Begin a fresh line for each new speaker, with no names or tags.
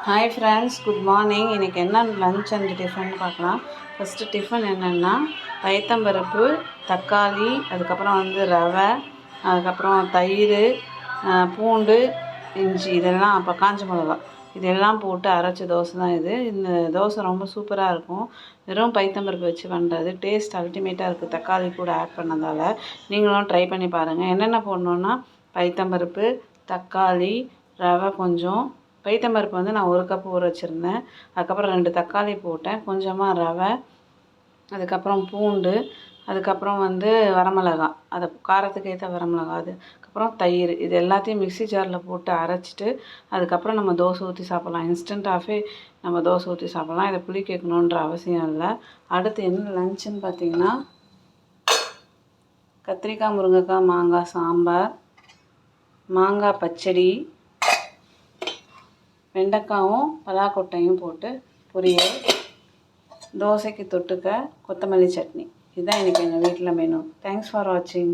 Hi friends, good morning. இன்றைக்கி என்ன lunch and tiffin பார்க்கலாம். ஃபஸ்ட்டு டிஃபன் என்னென்னா பயத்தம்பருப்பு, தக்காளி, அதுக்கப்புறம் ரவை, அதுக்கப்புறம் தயிர், பூண்டு, இஞ்சி, இதெல்லாம் அப்போ காஞ்ச மிளகா இதெல்லாம் போட்டு அரைச்ச தோசை தான் இது. இந்த தோசை ரொம்ப சூப்பராக இருக்கும். வெறும் பயத்தம்பருப்பு வச்சு பண்ணுறது டேஸ்ட் அல்டிமேட்டாக இருக்குது. தக்காளி கூட ஆட் பண்ணதால் நீங்களும் ட்ரை பண்ணி பாருங்கள். என்னென்ன போடணுன்னா பயத்தம்பருப்பு, தக்காளி, ரவை கொஞ்சம். பயத்தம்பருப்பு நான் 1 கப் ஊற வச்சுருந்தேன். அதுக்கப்புறம் 2 தக்காளி போட்டேன், கொஞ்சமாக ரவை, அதுக்கப்புறம் பூண்டு, அதுக்கப்புறம் வரமிளகா, அதை காரத்துக்கு ஏற்ற வரமிளகா, அதுக்கப்புறம் தயிர். இது எல்லாத்தையும் மிக்ஸி ஜாரில் போட்டு அரைச்சிட்டு அதுக்கப்புறம் நம்ம தோசை ஊற்றி சாப்பிட்லாம். இன்ஸ்டண்ட்டாகவே நம்ம தோசை ஊற்றி சாப்பிட்லாம். இதை புளி கேட்கணுன்ற அவசியம் இல்லை. அடுத்து என்ன லஞ்சுன்னு பார்த்திங்கன்னா கத்திரிக்காய், முருங்கைக்காய், மாங்காய் சாம்பார், மாங்காய் பச்சடி, வெண்டைக்காயும் பலாக்கொட்டையும் போட்டு பொரியல், தோசைக்கு தொட்டுக்க கொத்தமல்லி சட்னி. இதுதான் இன்றைக்கி எங்கள் வீட்டில் மெனு. தேங்க்ஸ் ஃபார் வாட்சிங்.